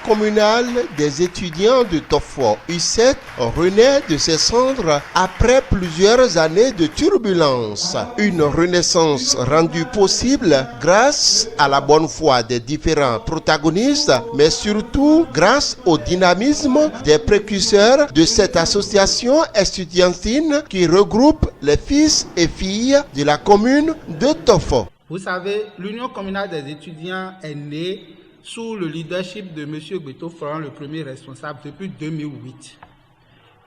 communale des étudiants de Tofo U7 renaît de ses cendres après plusieurs années de turbulences. Une renaissance rendue possible grâce à la bonne foi des différents protagonistes, mais surtout grâce au dynamisme des précurseurs de cette association estudiantine qui regroupe les fils et filles de la commune de Tofo. Vous savez, l'Union communale des étudiants est née sous le leadership de M. Gbeto Florent, le premier responsable, depuis 2008.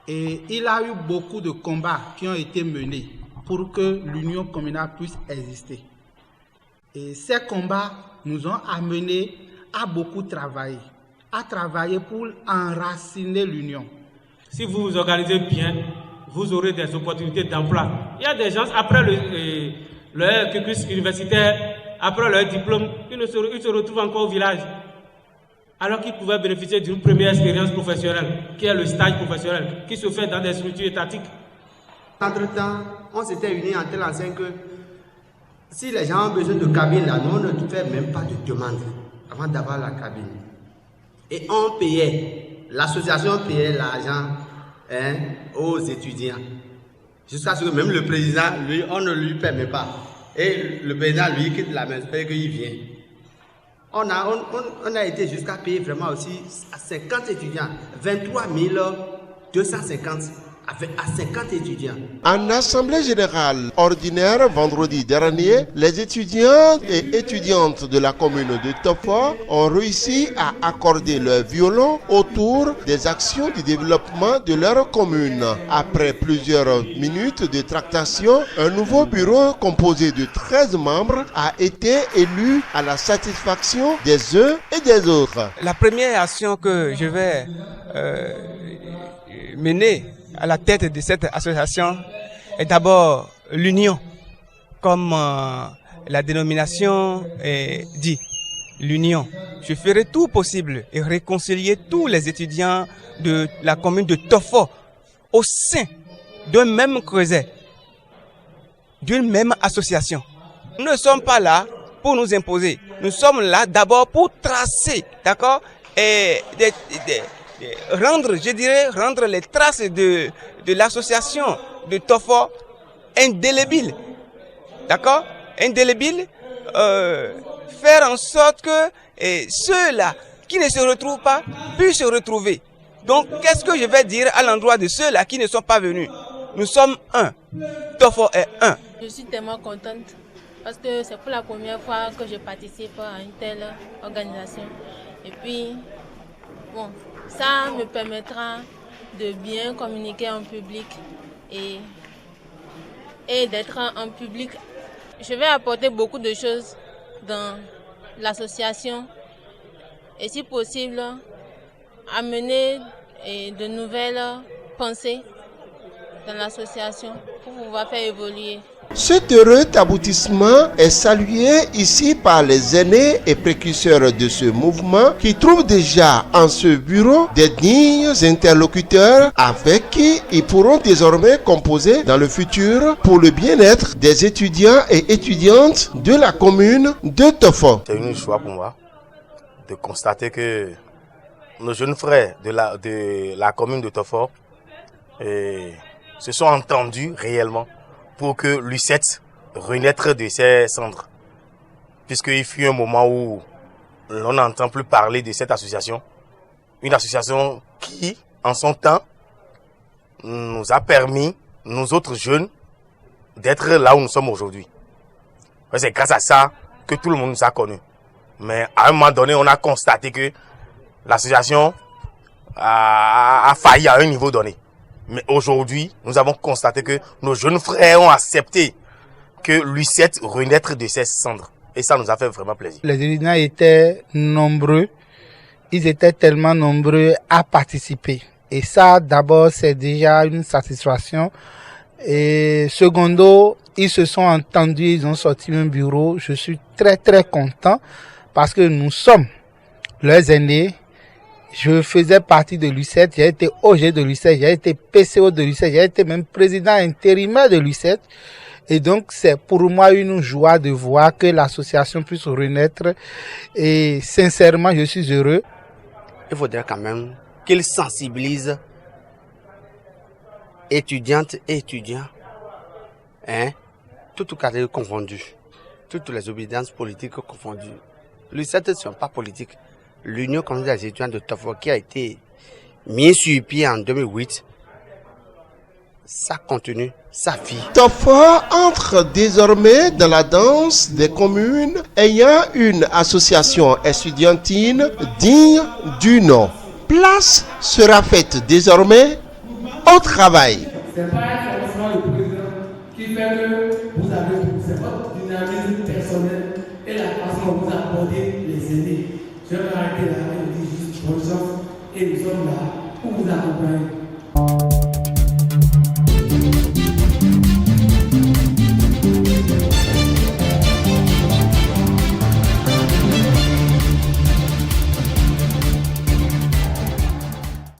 Et il a eu beaucoup de combats qui ont été menés pour que l'Union communale puisse exister. Et ces combats nous ont amenés à beaucoup travailler, pour enraciner l'Union. Si vous vous organisez bien, vous aurez des opportunités d'emploi. Il y a des gens, après leur cursus universitaire, après leur diplôme, ils se retrouvent encore au village. Alors qu'ils pouvaient bénéficier d'une première expérience professionnelle, qui est le stage professionnel, qui se fait dans des structures étatiques. Entre-temps, on s'était unis en telle enseigne que si les gens ont besoin de cabine, là, nous on ne fait même pas de demande avant d'avoir la cabine. Et on payait, l'association payait l'argent aux étudiants. Jusqu'à ce que même le président, lui, on ne lui permet pas. Et le président, lui, quitte la maison et qu'il vient. On a été jusqu'à payer vraiment aussi à 50 étudiants, 23 250 à 50 étudiants. En assemblée générale ordinaire vendredi dernier, les étudiants et étudiantes de la commune de Tofo ont réussi à accorder leur violon autour des actions de développement de leur commune. Après plusieurs minutes de tractation, un nouveau bureau composé de 13 membres a été élu à la satisfaction des uns et des autres. La première action que je vais mener à la tête de cette association est d'abord l'union, comme la dénomination dit, l'union. Je ferai tout possible et réconcilier tous les étudiants de la commune de Tofo au sein d'un même creuset, d'une même association. Nous ne sommes pas là pour nous imposer. Nous sommes là d'abord pour tracer, d'accord, et rendre les traces de l'association de Tofo indélébiles, d'accord, indélébiles, faire en sorte que ceux-là qui ne se retrouvent pas puissent se retrouver. Donc, qu'est-ce que je vais dire à l'endroit de ceux-là qui ne sont pas venus? Nous sommes un. Tofo est un. Je suis tellement contente parce que c'est pour la première fois que je participe à une telle organisation. Et puis, bon, ça me permettra de bien communiquer en public et d'être en public. Je vais apporter beaucoup de choses dans l'association et si possible amener de nouvelles pensées dans l'association pour pouvoir faire évoluer. Cet heureux aboutissement est salué ici par les aînés et précurseurs de ce mouvement qui trouvent déjà en ce bureau des dignes interlocuteurs avec qui ils pourront désormais composer dans le futur pour le bien-être des étudiants et étudiantes de la commune de Tofo. C'est une joie pour moi de constater que nos jeunes frères de la commune de Tofo se sont entendus réellement pour que l'U7 renaître de ses cendres. Puisqu'il fut un moment où l'on n'entend plus parler de cette association. Une association qui, en son temps, nous a permis, nous autres jeunes, d'être là où nous sommes aujourd'hui. C'est grâce à ça que tout le monde nous a connus. Mais à un moment donné, on a constaté que l'association a failli à un niveau donné. Mais aujourd'hui, nous avons constaté que nos jeunes frères ont accepté que l'U7 renaître de ses cendres. Et ça nous a fait vraiment plaisir. Les étudiants étaient nombreux. Ils étaient tellement nombreux à participer. Et ça, d'abord, c'est déjà une satisfaction. Et secondo, ils se sont entendus, ils ont sorti un bureau. Je suis très, très content parce que nous sommes leurs aînés. Je faisais partie de l'U7, j'ai été OG de l'U7, j'ai été PCO de l'U7, j'ai été même président intérimaire de l'U7. Et donc, c'est pour moi une joie de voir que l'association puisse renaître. Et sincèrement, je suis heureux. il faudrait quand même qu'il sensibilise étudiantes et étudiants, toutes catégories confondues, toutes les obédiences politiques confondues. L'UCET ne sont pas politiques. L'Union communale des étudiants de Tofor qui a été mis sur pied en 2008, ça continue, ça vit. Tofor entre désormais dans la danse des communes ayant une association estudiantine digne du nom. Place sera faite désormais au travail. C'est pas forcément le président qui fait que vous avez tout, c'est votre dynamisme personnel et la façon dont vous abordez les aînés. Je vais arrêter là et vous dire juste bonne chance et nous sommes là pour vous accompagner.